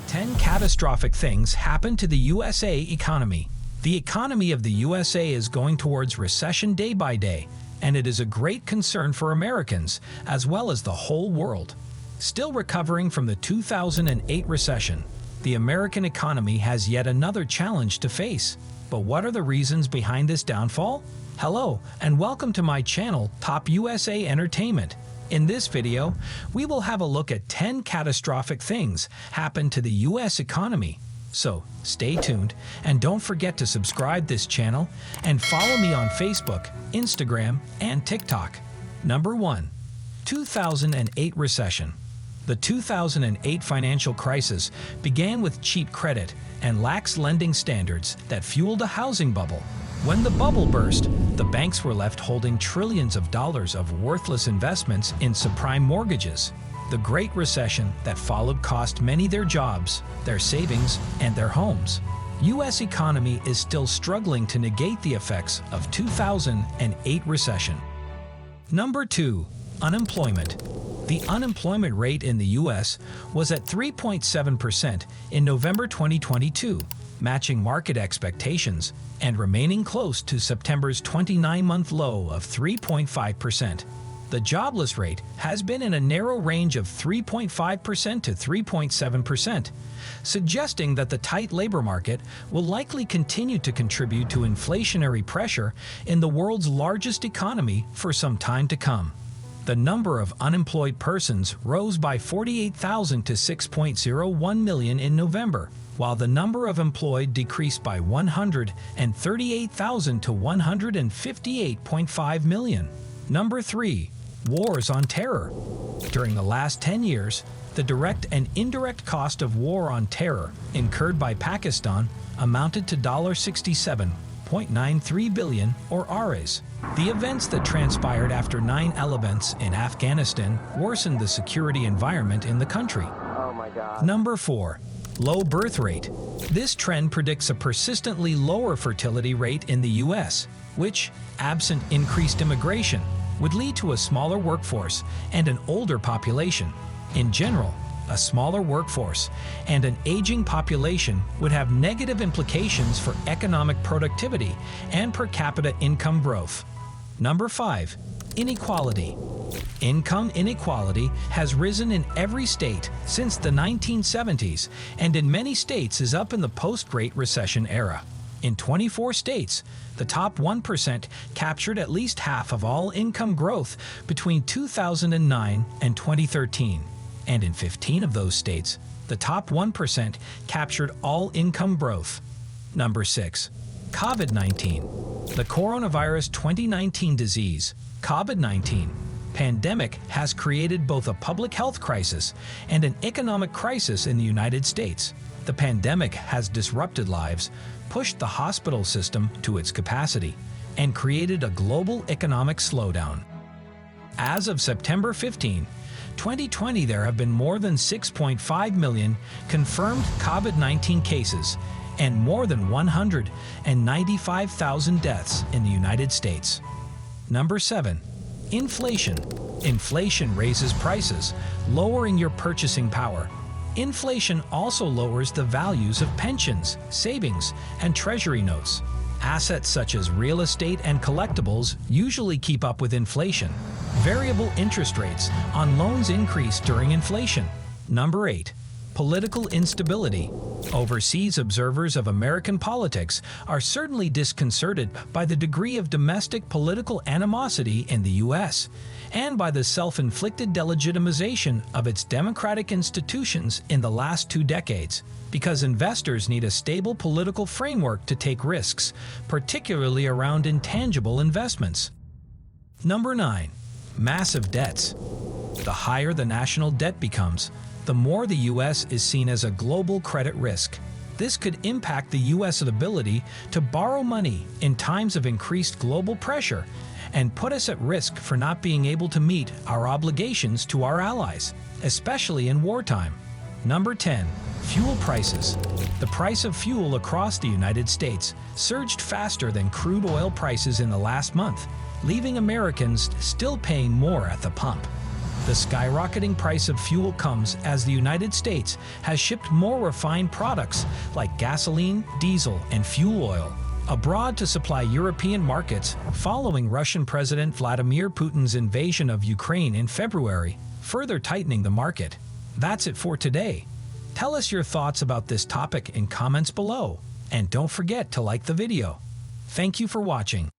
10 catastrophic things happen to the USA economy. The economy of the USA is going towards recession day by day, and it is a great concern for Americans as well as the whole world. Still recovering from the 2008 recession, the American economy has yet another challenge to face. But what are the reasons behind this downfall? Hello, and welcome to my channel, Top USA Entertainment. In this video, we will have a look at 10 catastrophic things happen to the US economy. So, stay tuned and don't forget to subscribe this channel and follow me on Facebook, Instagram, and TikTok. Number 1. 2008 Recession. The 2008 financial crisis began with cheap credit and lax lending standards that fueled a housing bubble. When the bubble burst, the banks were left holding trillions of dollars of worthless investments in subprime mortgages. The Great Recession that followed cost many their jobs, their savings, and their homes. U.S. economy is still struggling to negate the effects of 2008 recession. Number 2. Unemployment. The unemployment rate in the U.S. was at 3.7% in November 2022, matching market expectations and remaining close to September's 29-month low of 3.5%. The jobless rate has been in a narrow range of 3.5% to 3.7%, suggesting that the tight labor market will likely continue to contribute to inflationary pressure in the world's largest economy for some time to come. The number of unemployed persons rose by 48,000 to 6.01 million in November, while the number of employed decreased by 138,000 to 158.5 million. Number 3. Wars on terror. During the last 10 years, the direct and indirect cost of war on terror incurred by Pakistan amounted to $67.93 billion, or Rs. The events that transpired after 9/11 in Afghanistan worsened the security environment in the country. Oh my God. Number 4. Low birth rate. This trend predicts a persistently lower fertility rate in the U.S., which, absent increased immigration, would lead to a smaller workforce and an older population. In general, a smaller workforce and an aging population would have negative implications for economic productivity and per capita income growth. Number 5. Inequality. Income inequality has risen in every state since the 1970s and in many states is up in the post-Great Recession era. In 24 states, the top 1% captured at least half of all income growth between 2009 and 2013. And in 15 of those states, the top 1% captured all income growth. Number 6. COVID-19. The coronavirus 2019 disease, COVID-19, pandemic has created both a public health crisis and an economic crisis in the United States. The pandemic has disrupted lives, pushed the hospital system to its capacity, and created a global economic slowdown. As of September 15, 2020, there have been more than 6.5 million confirmed COVID-19 cases and more than 195,000 deaths in the United States. Number 7. Inflation. Inflation raises prices, lowering your purchasing power. Inflation also lowers the values of pensions, savings, and treasury notes. Assets such as real estate and collectibles usually keep up with inflation. Variable interest rates on loans increase during inflation. Number 8. Political instability. Overseas observers of American politics are certainly disconcerted by the degree of domestic political animosity in the U.S. and by the self-inflicted delegitimization of its democratic institutions in the last 2 decades, because investors need a stable political framework to take risks, particularly around intangible investments. Number 9. Massive debts. The higher the national debt becomes, the more the U.S. is seen as a global credit risk. This could impact the U.S.'s ability to borrow money in times of increased global pressure and put us at risk for not being able to meet our obligations to our allies, especially in wartime. Number 10. Fuel prices. The price of fuel across the United States surged faster than crude oil prices in the last month, leaving Americans still paying more at the pump. The skyrocketing price of fuel comes as the United States has shipped more refined products like gasoline, diesel, and fuel oil abroad to supply European markets following Russian President Vladimir Putin's invasion of Ukraine in February, further tightening the market. That's it for today. Tell us your thoughts about this topic in comments below, and don't forget to like the video. Thank you for watching.